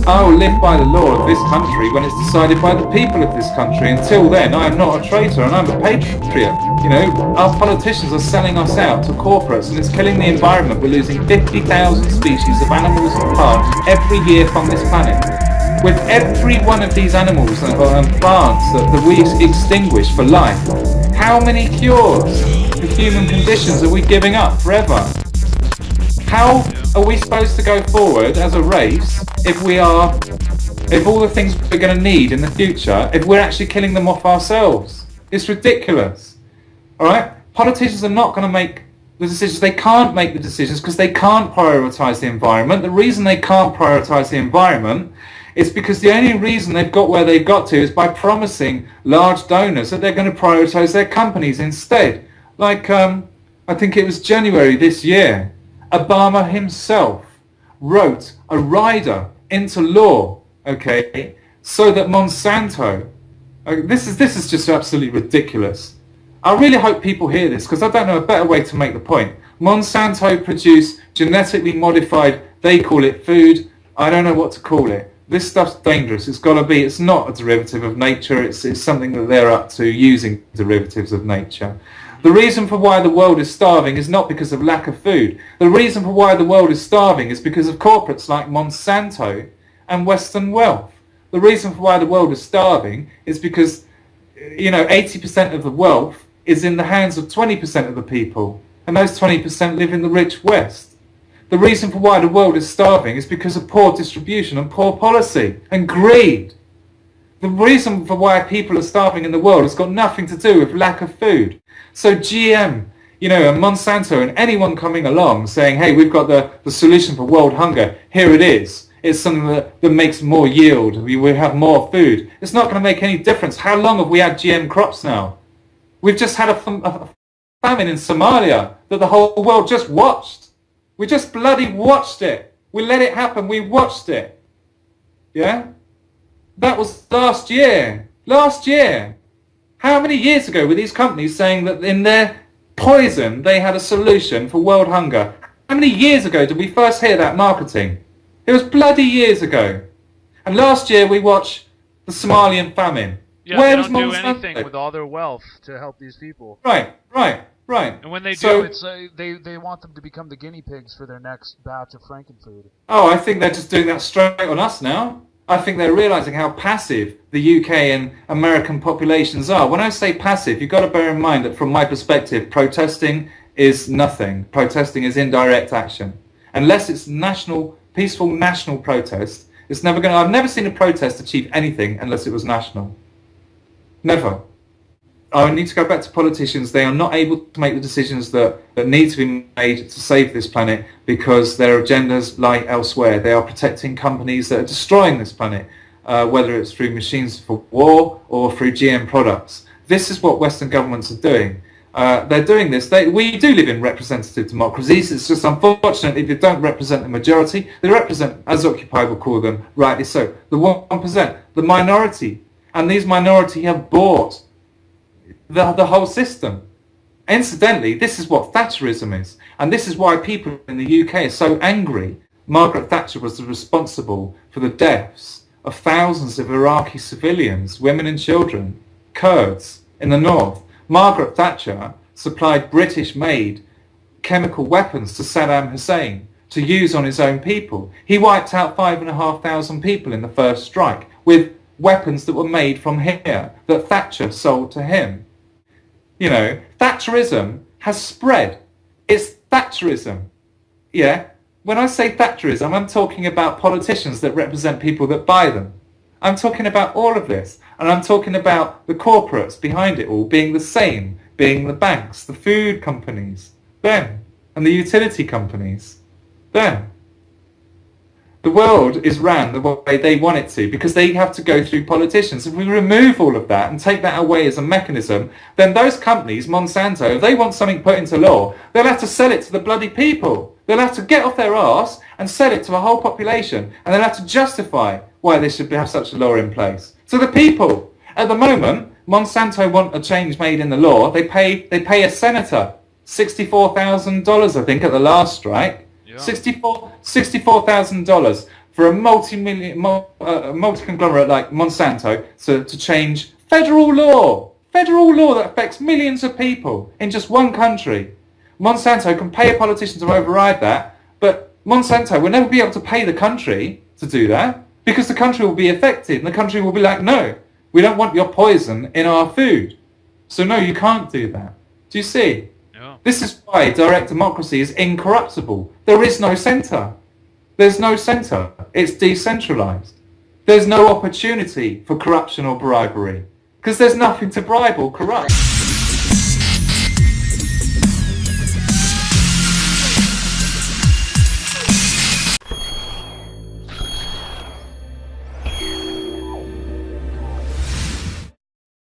I will live by the law of this country when it's decided by the people of this country. Until then, I am not a traitor and I'm a patriot. You know, our politicians are selling us out to corporates and it's killing the environment. We're losing 50,000 species of animals and plants every year from this planet. With every one of these animals and plants that we extinguish for life, how many cures for human conditions are we giving up forever? How are we supposed to go forward as a race if all the things we're going to need in the future, if we're actually killing them off ourselves? It's ridiculous. All right? Politicians are not going to make the decisions. They can't make the decisions because they can't prioritise the environment. The reason they can't prioritise the environment is because the only reason they've got where they've got to is by promising large donors that they're going to prioritise their companies instead. Like, I think it was January this year, Obama himself wrote a rider into law, okay, so that Monsanto, this is just absolutely ridiculous. I really hope people hear this because I don't know a better way to make the point. Monsanto produce genetically modified, they call it food, I don't know what to call it. This stuff's dangerous. It's not a derivative of nature. It's something that they're up to, using derivatives of nature. The reason for why the world is starving is not because of lack of food. The reason for why the world is starving is because of corporates like Monsanto and Western wealth. The reason for why the world is starving is because, 80% of the wealth is in the hands of 20% of the people, and those 20% live in the rich West. The reason for why the world is starving is because of poor distribution and poor policy and greed. The reason for why people are starving in the world has got nothing to do with lack of food. So GM, and Monsanto and anyone coming along saying, hey, we've got the solution for world hunger, here it is. It's something that makes more yield, we have more food. It's not going to make any difference. How long have we had GM crops now? We've just had a famine in Somalia that the whole world just watched. We just bloody watched it. We let it happen. We watched it. Yeah? That was last year. Last year. How many years ago were these companies saying that in their poison they had a solution for world hunger? How many years ago did we first hear that marketing? It was bloody years ago. And last year we watched the Somalian famine. Yeah, they don't do anything with all their wealth to help these people. Right. And when they do, it's they want them to become the guinea pigs for their next batch of Frankenfood. Oh, I think they're just doing that straight on us now. I think they're realising how passive the UK and American populations are. When I say passive, you've got to bear in mind that from my perspective, protesting is nothing. Protesting is indirect action. Unless it's peaceful national protest, it's never going to... I've never seen a protest achieve anything unless it was national. Never. I need to go back to politicians. They are not able to make the decisions that need to be made to save this planet because their agendas lie elsewhere. They are protecting companies that are destroying this planet, whether it's through machines for war or through GM products. This is what Western governments are doing. They're doing this. We do live in representative democracies. It's just unfortunately they don't represent the majority. They represent, as Occupy will call them, rightly so, the 1%, the minority. And these minority have bought the whole system. Incidentally, this is what Thatcherism is, and this is why people in the UK are so angry. Margaret Thatcher was responsible for the deaths of thousands of Iraqi civilians, women and children, Kurds in the north. Margaret Thatcher supplied British-made chemical weapons to Saddam Hussein to use on his own people. He wiped out 5,500 people in the first strike with weapons that were made from here that Thatcher sold to him. Thatcherism has spread. It's Thatcherism. Yeah? When I say Thatcherism, I'm talking about politicians that represent people that buy them. I'm talking about all of this. And I'm talking about the corporates behind it all being the same, being the banks, the food companies, them, and the utility companies, them. The world is ran the way they want it to because they have to go through politicians. If we remove all of that and take that away as a mechanism, then those companies, Monsanto, if they want something put into law, they'll have to sell it to the bloody people. They'll have to get off their arse and sell it to a whole population. And they'll have to justify why they should have such a law in place. To the people. At the moment, Monsanto want a change made in the law. They pay a senator $64,000, I think, at the last strike. Yeah. $64,000 for a multi-conglomerate like Monsanto to change federal law that affects millions of people in just one country. Monsanto can pay a politician to override that, but Monsanto will never be able to pay the country to do that because the country will be affected and the country will be like, no, we don't want your poison in our food. So no, you can't do that. Do you see? Yeah. This is why direct democracy is incorruptible. There is no centre. There's no centre. It's decentralized. There's no opportunity for corruption or bribery because there's nothing to bribe or corrupt.